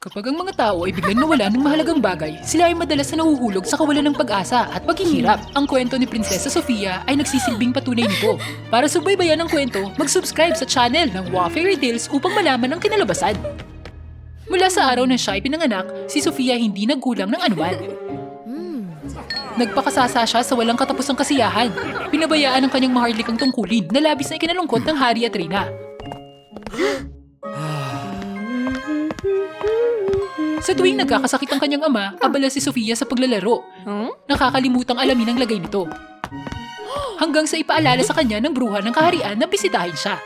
Kapag ang mga tao ay biglang nawala ng mahalagang bagay, sila ay madalas na nahuhulog sa kawalan ng pag-asa at paghihirap. Ang kwento ni Prinsesa Sofia ay nagsisilbing patunay nito. Para subaybayan ang kwento, mag-subscribe sa channel ng Wow Fairy Tales upang malaman ang kinalabasan. Mula sa araw na siya ay pinanganak, si Sofia hindi nagkulang ng anuman. Nagpakasasa siya sa walang katapusang kasiyahan. Pinabayaan ang kanyang maharlikang tungkulin na labis na ikinalungkot ng Hari at Reyna. Sa tuwing nagkakasakit ang kanyang ama, abala si Sofia sa paglalaro. Nakakalimutang alamin ang lagay nito. Hanggang sa ipaalala sa kanya ng bruha ng kaharian na bisitahin siya.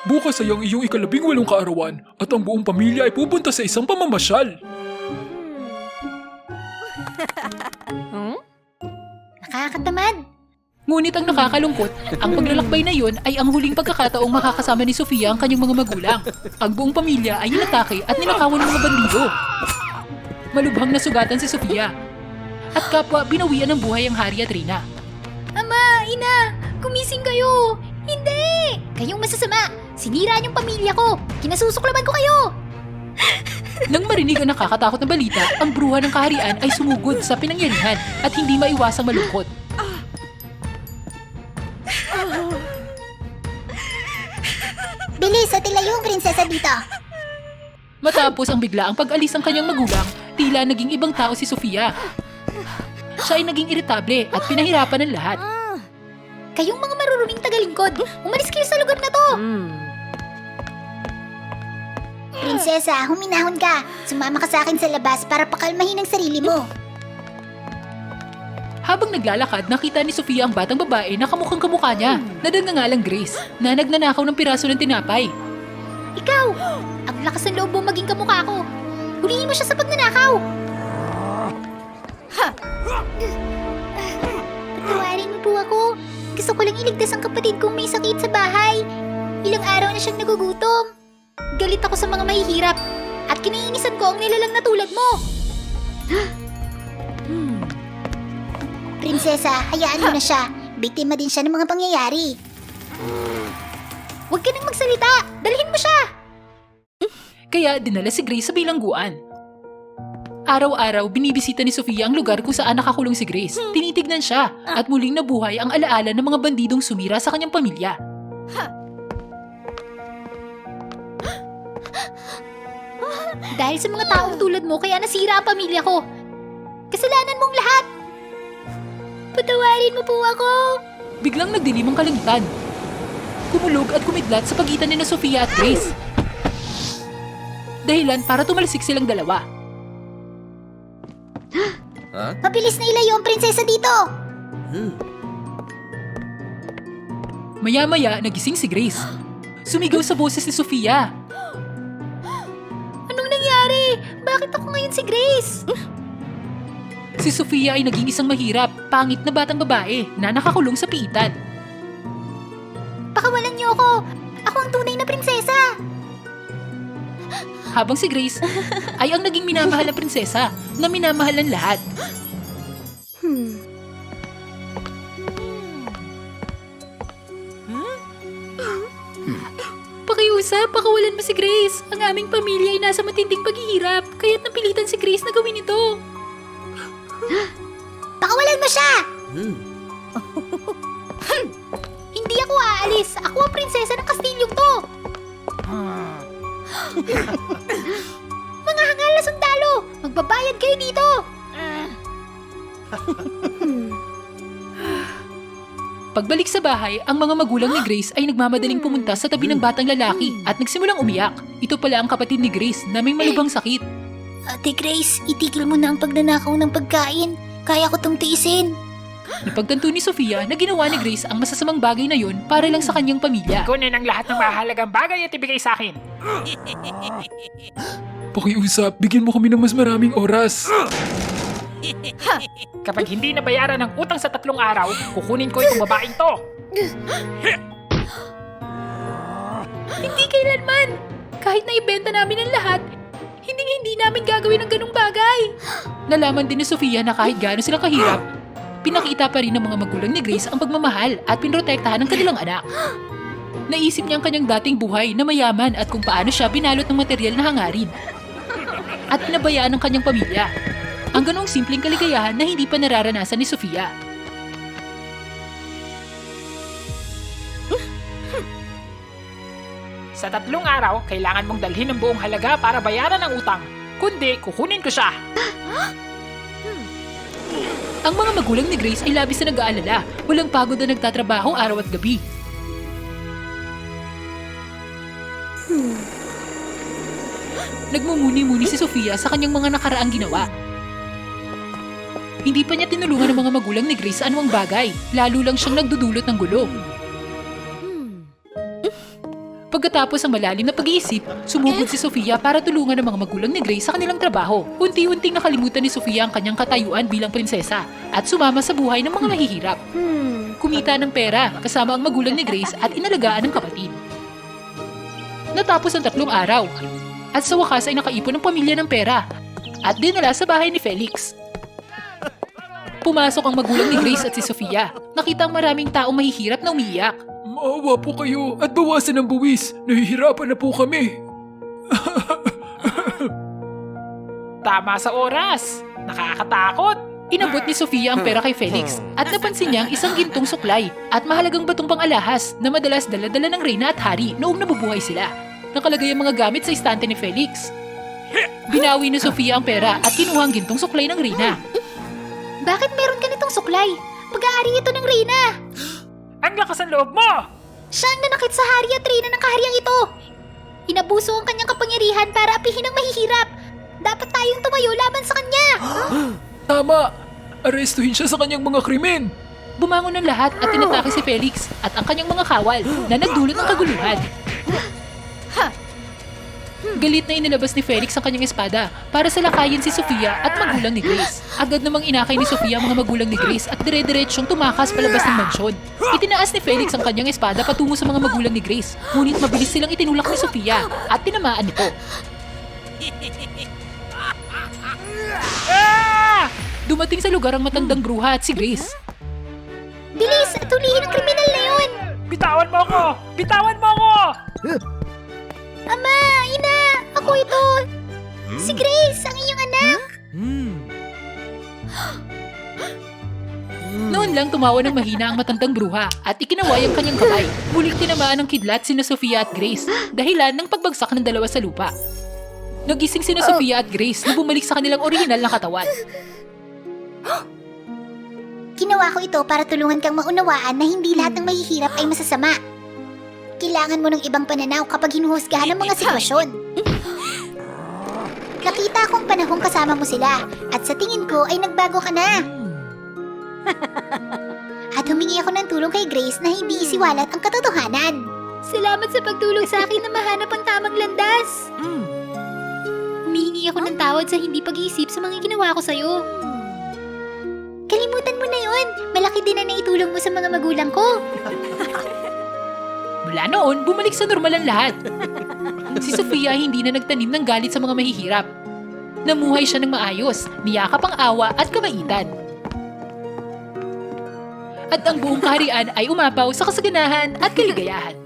Bukas ay ang iyong ika-18 kaarawan at ang buong pamilya ay pupunta sa isang pamamasyal. Nakakatamad. Ngunit ang nakakalungkot, ang paglalakbay na yon ay ang huling pagkakataong makakasama ni Sofia ang kanyang mga magulang. Ang buong pamilya ay inatake at ninakawan ng mga bandido. Malubhang nasugatan si Sofia. At kapwa binawian ng buhay ang Hari at Reyna. Ama, ina, gumising kayo. Hindi! Kayong masasama. Sinira niyong pamilya ko. Kinasusuklaman ko kayo. Nang marinig ang nakakatakot na balita, ang bruha ng kaharian ay sumugod sa pinangyarihan at hindi maiwasang malungkot. Bilis, at ilayo ang prinsesa dito. Matapos ang biglaang pag-alis ng kanyang magulang, tila naging ibang tao si Sofia. Siya ay naging iritable at pinahirapan ng lahat. Kayong mga maruruming tagalingkod, umalis kayo sa lugar na to. Prinsesa, huminahon ka. Sumama ka sa akin sa labas para pakalmahin ang sarili mo. Habang naglalakad, nakita ni Sofia ang batang babae na kamukhang kamukha niya, na nagngangalang Grace, na nagnanakaw ng piraso ng tinapay. Ikaw! Ang lakas ng loob mo maging kamukha ko. Huliin mo siya sa pagnanakaw. Patawarin mo po ako. Gusto ko lang iligtas ang kapatid kong may sakit sa bahay. Ilang araw na siyang nagugutom. Galit ako sa mga mahihirap at kinainisan ko ang nilalang na tulad mo. Prinsesa, hayaan mo na siya. Biktima din siya ng mga pangyayari. Huwag ka nang magsalita. Dalhin mo siya. Kaya dinala si Grace sa bilangguan. Araw-araw, binibisita ni Sofia ang lugar kung saan nakakulong si Grace. Tinitignan siya at muling nabuhay ang alaala ng mga bandidong sumira sa kanyang pamilya. Dahil sa mga taong tulad mo, kaya nasira ang pamilya ko. Kasalanan mong lahat. Patawarin mo po ako. Biglang nagdilim ang kalangitan. Kumulog at kumidlat sa pagitan ni na Sofia at Grace. Dahilan para tumalsik silang dalawa. Mabilis na ilayo ang prinsesa dito. Maya-maya, nagising si Grace. Sumigaw sa boses ni Sofia. Anong nangyari? Bakit ako ngayon si Grace? Si Sofia ay naging isang mahirap, pangit na batang babae na nakakulong sa piitan. Pakawalan niyo ako. Ako ang tunay na prinsesa. Habang si Grace ay ang naging minamahal na prinsesa na minamahal ng lahat. Pakiusap, pakawalan mo si Grace. Ang aming pamilya ay nasa matinding paghihirap, kaya't napilitan si Grace na gawin ito. Pakawalan mo siya. Hindi ako aalis. Ako ang prinsesa ng kastilyong to. Mga hangal na sundalo, magbabayad kayo dito. Pagbalik sa bahay, ang mga magulang ni Grace ay nagmamadaling pumunta sa tabi ng batang lalaki at nagsimulang umiyak. Ito pala ang kapatid ni Grace na may malubhang sakit. Ate Grace, itigil mo na ang pagnanakaw ng pagkain. Kaya ko tong tiisin. Ipagtanto ni Sofia na ginawa ni Grace ang masasamang bagay na yun para lang sa kanyang pamilya. Kunin ang lahat ng mahalagang bagay at ibigay sa akin. Pakiusap, bigyan mo kami ng mas maraming oras. Kapag hindi nabayaran ang utang sa 3 araw, kukunin ko itong babaeng to. Hindi kailanman! Kahit na ibenta namin ang lahat, hindi namin gagawin ang ganung bagay. Nalaman din ni Sofia na kahit gaano sila kahirap, pinakita pa rin ng mga magulang ni Grace ang pagmamahal at pinrotektahan ng kanilang anak. Naisip niya ang kanyang dating buhay na mayaman at kung paano siya binalot ng materyal na hangarin. at pinabayaan ng kanyang pamilya. Ang ganong simpleng kaligayahan na hindi pa nararanasan ni Sofia. Sa 3 araw, kailangan mong dalhin ang buong halaga para bayaran ang utang. Kundi, kukunin ko siya. Ang mga magulang ni Grace ay labis na nag-aalala. Walang pagod na nagtatrabaho araw at gabi. Nagmumuni-muni si Sofia sa kanyang mga nakaraang ginawa. Hindi pa niya tinulungan ng mga magulang ni Grace sa anumang bagay. Lalo lang siyang nagdudulot ng gulo. Pagkatapos ng malalim na pag-iisip, sumugod si Sofia para tulungan ang mga magulang ni Grace sa kanilang trabaho. Unti-unting nakalimutan ni Sofia ang kanyang katayuan bilang prinsesa at sumama sa buhay ng mga mahihirap. Kumita ng pera kasama ang magulang ni Grace at inalagaan ng kapatid. Natapos ang 3 araw at sa wakas ay nakaipon ng pamilya ng pera at dinala sa bahay ni Felix. Pumasok ang magulang ni Grace at si Sofia. Nakita ang maraming taong mahihirap na umiiyak. Maawa po kayo at bawasan ang buwis. Nahihirapan na po kami. Tama sa oras. Nakakatakot. Inabot ni Sofia ang pera kay Felix at napansin niya ang isang gintong suklay at mahalagang batong pang-alahas na madalas dala-dala ng reyna at hari noong nabubuhay sila. Nakalagay ang mga gamit sa istante ni Felix. Binawi ni Sofia ang pera at kinuha ang gintong suklay ng reyna. Bakit meron ka nitong suklay? Pag-aari ito ng reyna. Ang lakas ng loob mo! Siya ang nanakit sa hari at reyna ng kahariang ito. Inabuso ang kanyang kapangyarihan para apihin ang mahihirap. Dapat tayong tumayo laban sa kanya. Tama! Arestuhin siya sa kanyang mga krimen! Bumangon ng lahat at tinatake si Felix at ang kanyang mga kawal na nagdulot ng kaguluhan. Galit na inilabas ni Felix ang kanyang espada para salakayin si Sofia at magulang ni Grace. Agad namang inakay ni Sofia ang mga magulang ni Grace at dire-diretsyong tumakas palabas ng mansyon. Itinaas ni Felix ang kanyang espada patungo sa mga magulang ni Grace, ngunit mabilis silang itinulak ni Sofia at tinamaan nito. Dumating sa lugar ang matandang bruha at si Grace. Bilis, tulihin ang kriminal na yun. Bitawan mo ako! Bitawan mo ako! Ama, ina, ako ito. Si Grace, ang iyong anak. Noon lang tumawa ng mahina ang matandang bruha at ikinaway ang kanyang kamay. Muling tinamaan ng kidlat sina Sofia at Grace, dahilan ng pagbagsak ng dalawa sa lupa. Nagising sina Sofia at Grace na bumalik sa kanilang orihinal na katawan. Ginawa ko ito para tulungan kang maunawaan na hindi lahat ng mahihirap ay masasama. Kailangan mo ng ibang pananaw kapag hinuhusgahan ng mga sitwasyon. Nakita kong panahong kasama mo sila at sa tingin ko ay nagbago ka na. At humingi ako ng tulong kay Grace na hindi isiwalat ang katotohanan. Salamat sa pagtulong sa akin na mahanap ang tamang landas. Humingi ako ng tawad sa hindi pag-iisip sa mga ginawa ko sa'yo. Kalimutan mo na yun. Malaki din na naitulong mo sa mga magulang ko. Mula noon, bumalik sa normal ang lahat. Si Sofia hindi na nagtanim ng galit sa mga mahihirap. Namuhay siya ng maayos, niyakap ang awa at kabaitan. At ang buong kaharian ay umapaw sa kasaganahan at kaligayahan.